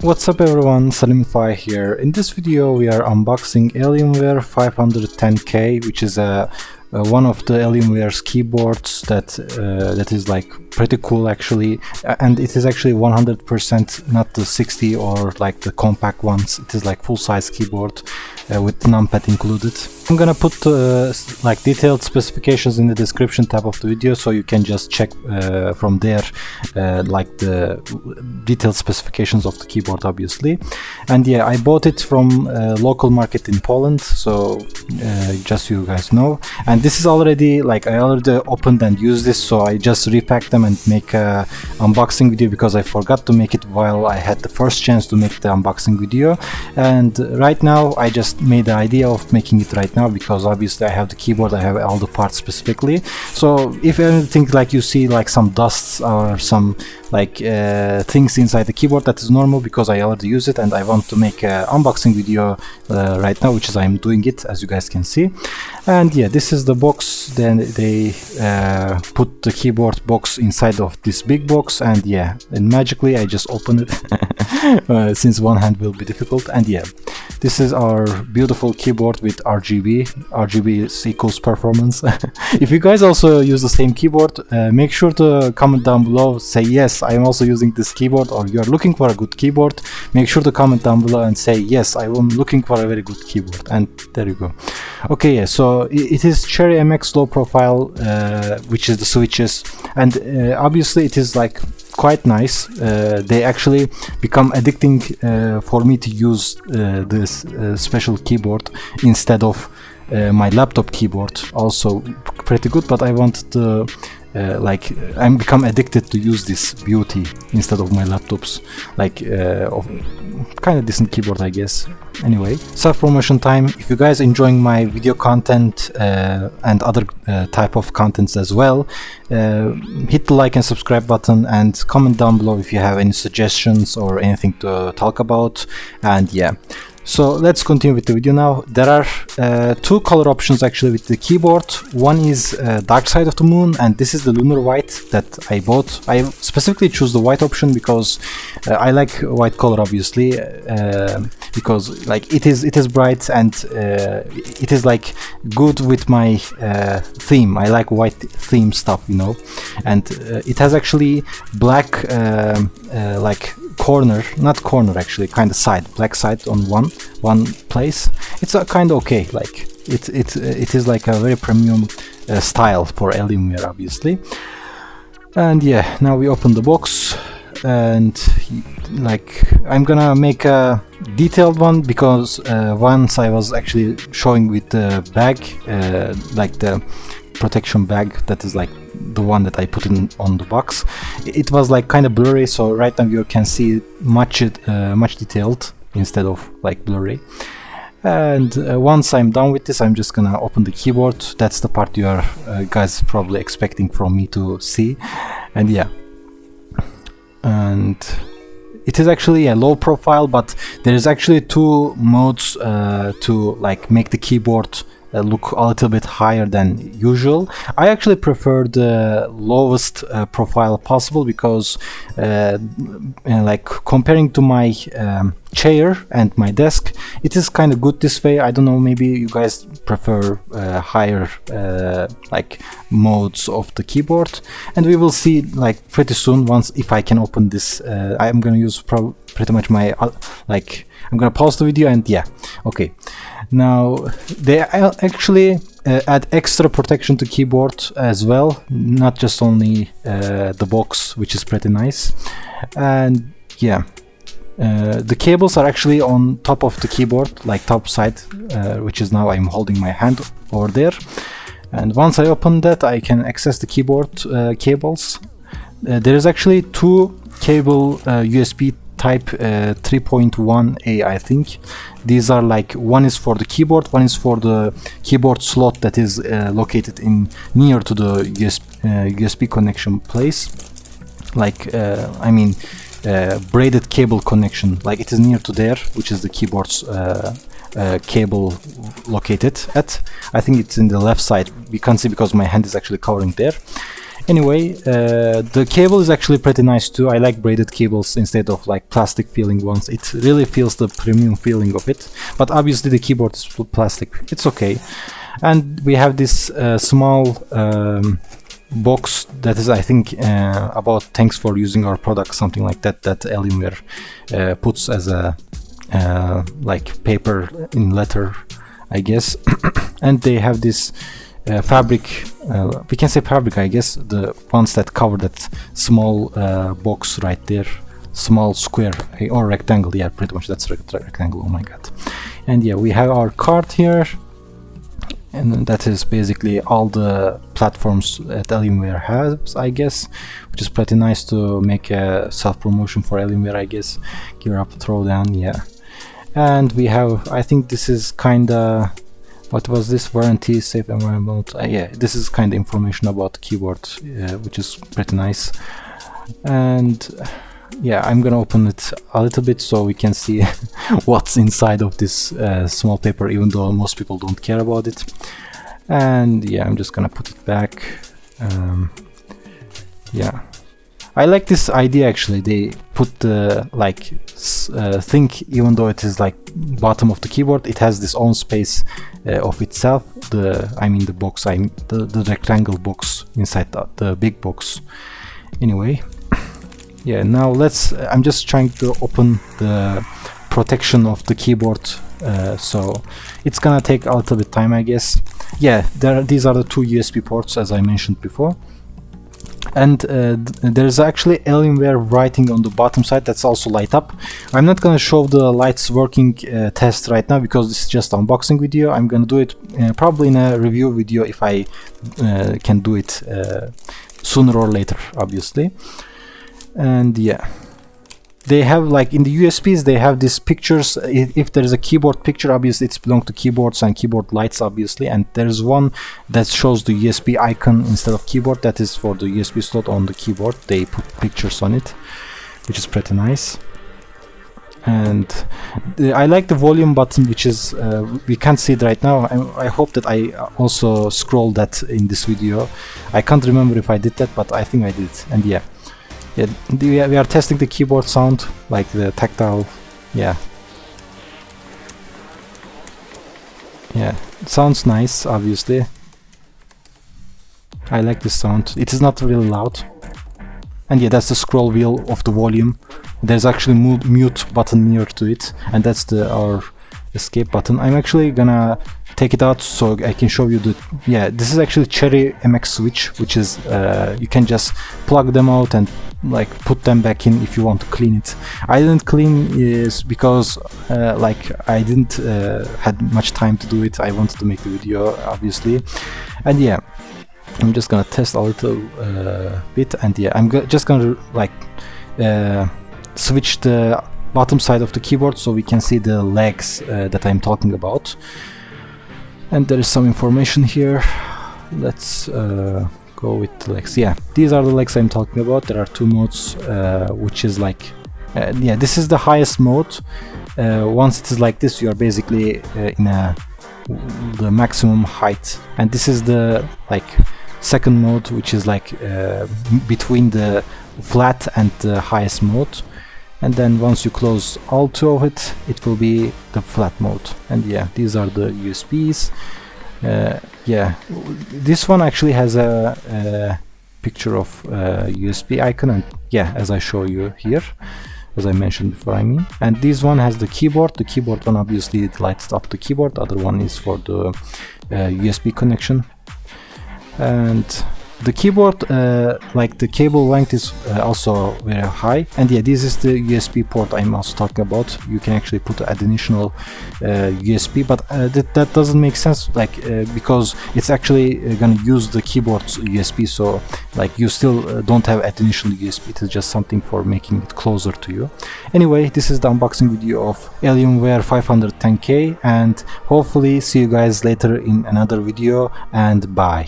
What's up everyone, Salimify here. In this video we are unboxing Alienware 510K, which is one of the Alienware's keyboards that is like pretty cool actually, and it is actually 100% not the 60 or like the compact ones. It is like full-size keyboard with numpad included. I'm gonna put like detailed specifications in the description tab of the video, so you can just check from there like the detailed specifications of the keyboard obviously. And yeah, I bought it from a local market in Poland, so just so you guys know. And this is already like I already opened and used this, so I just repacked them and make a unboxing video because I forgot to make it while I had the first chance to make the unboxing video. And right now I just made the idea of making it right now because obviously I have the keyboard, I have all the parts specifically. So if anything like you see like some dusts or some like things inside the keyboard, that is normal because I already use it and I want to make an unboxing video right now, which is I'm doing it, as you guys can see. And yeah, this is the box. Then they put the keyboard box inside of this big box, and yeah, and magically I just open it since one hand will be difficult. And yeah, this is our beautiful keyboard with RGB. RGB equals performance. If you guys also use the same keyboard, make sure to comment down below, say yes, I am also using this keyboard, or you are looking for a good keyboard. Make sure to comment down below and say yes, I am looking for a very good keyboard. And there you go. Okay, yeah, so it is Cherry MX low profile, which is the switches, and obviously it is like quite nice. They actually become addicting for me to use this special keyboard instead of my laptop keyboard. Also pretty good, but I want to like I'm become addicted to use this beauty instead of my laptops, like kind of decent keyboard, I guess. Anyway, self-promotion time. If you guys enjoying my video content and other type of contents as well, hit the like and subscribe button and comment down below if you have any suggestions or anything to talk about. And yeah, so let's continue with the video now. There are two color options actually with the keyboard. One is Dark Side of the Moon, and this is the Lunar White that I bought. I specifically choose the white option because I like white color obviously, because like it is bright and it is like good with my theme. I like white theme stuff, you know. And it has actually black like corner, not corner actually, kind of side, black side on one place. It's a kind of okay, like it is like a very premium style for Alienware obviously. And yeah, now we open the box, and like I'm gonna make a detailed one because once I was actually showing with the bag, like the protection bag, that is like the one that I put in on the box, it was like kind of blurry, so right now you can see much detailed instead of like blurry. And once I'm done with this, I'm just gonna open the keyboard. That's the part you are guys probably expecting from me to see. And yeah, and it is actually a low profile, but there is actually two modes to like make the keyboard look a little bit higher than usual. I actually prefer the lowest profile possible because like comparing to my chair and my desk, it is kind of good this way. I don't know, maybe you guys prefer higher like modes of the keyboard, and we will see like pretty soon. Once if I can open this, I'm gonna use pretty much my like I'm gonna pause the video. And yeah, okay, now they actually add extra protection to keyboard as well, not just only the box, which is pretty nice. And yeah, the cables are actually on top of the keyboard, like top side, which is now I'm holding my hand over there. And once I open that, I can access the keyboard cables. There is actually two cable USB type 3.1A, I think. These are like, one is for the keyboard, one is for the keyboard slot that is located in near to the USB connection place, like I mean braided cable connection, like it is near to there, which is the keyboard's cable located at. I think it's in the left side, we can't see because my hand is actually covering there. Anyway, the cable is actually pretty nice too. I like braided cables instead of like plastic feeling ones. It really feels the premium feeling of it, but obviously the keyboard is plastic. It's okay. And we have this small box that is, I think, about thanks for using our product, something like that, that Alienware puts as a like paper in letter, I guess. And they have this fabric, we can say fabric, I guess, the ones that cover that small box right there, small square or rectangle. Yeah, pretty much that's rectangle. Oh my god. And yeah, we have our card here, and that is basically all the platforms that Alienware has, I guess, which is pretty nice to make a self-promotion for Alienware, I guess. Gear up, throw down, yeah. And we have, I think this is kinda, what was this? Warranty, safe environment. Yeah, this is kind of information about the keyboard, which is pretty nice. And yeah, I'm gonna open it a little bit so we can see what's inside of this small paper, even though most people don't care about it. And yeah, I'm just gonna put it back. Yeah, I like this idea actually. They put the like think, even though it is like bottom of the keyboard, it has this own space of itself. I mean the box, the rectangle box inside the big box. Anyway, yeah, now I'm just trying to open the protection of the keyboard, so it's gonna take a little bit time, I guess. Yeah, these are the two USB ports, as I mentioned before. And there's actually Alienware writing on the bottom side that's also light up. I'm not gonna show the lights working test right now because this is just unboxing video. I'm gonna do it probably in a review video if I can do it sooner or later, obviously. And yeah, they have, like in the USBs, they have these pictures. If there is a keyboard picture, obviously it's belong to keyboards and keyboard lights, obviously. And there's one that shows the USB icon instead of keyboard. That is for the USB slot on the keyboard. They put pictures on it, which is pretty nice. And I like the volume button, which is we can't see it right now. I hope that I also scrolled that in this video. I can't remember if I did that, but I think I did. And yeah. Yeah, we are testing the keyboard sound, like the tactile. Yeah, it sounds nice. Obviously, I like this sound. It is not really loud. And yeah, that's the scroll wheel of the volume. There's actually mute button near to it, and that's our escape button. I'm actually gonna take it out so I can show you the, yeah, this is actually Cherry MX switch, which is you can just plug them out and like put them back in if you want to clean it. I didn't clean is because like I didn't had much time to do it. I wanted to make the video, obviously. And yeah, I'm just gonna test a little bit. And yeah, I'm just gonna like switch the bottom side of the keyboard so we can see the legs that I'm talking about. And there is some information here. Let's go with the legs. Yeah, these are the legs I'm talking about. There are two modes, which is like yeah, this is the highest mode. Once it is like this, you are basically in the maximum height, and this is the like second mode, which is like between the flat and the highest mode. And then once you close all two of it, it will be the flat mode. And yeah, these are the USBs. Yeah, this one actually has a picture of USB icon, and yeah, as I show you here, as I mentioned before, I mean. And this one has the keyboard. The keyboard one, obviously it lights up the keyboard. The other one is for the USB connection. And the keyboard, like the cable length is also very high. And yeah, this is the USB port I'm also talking about. You can actually put an additional USB, but that doesn't make sense, like because it's actually gonna use the keyboard's USB, so like you still don't have additional USB. It is just something for making it closer to you. Anyway, this is the unboxing video of Alienware 510K, and hopefully see you guys later in another video, and bye.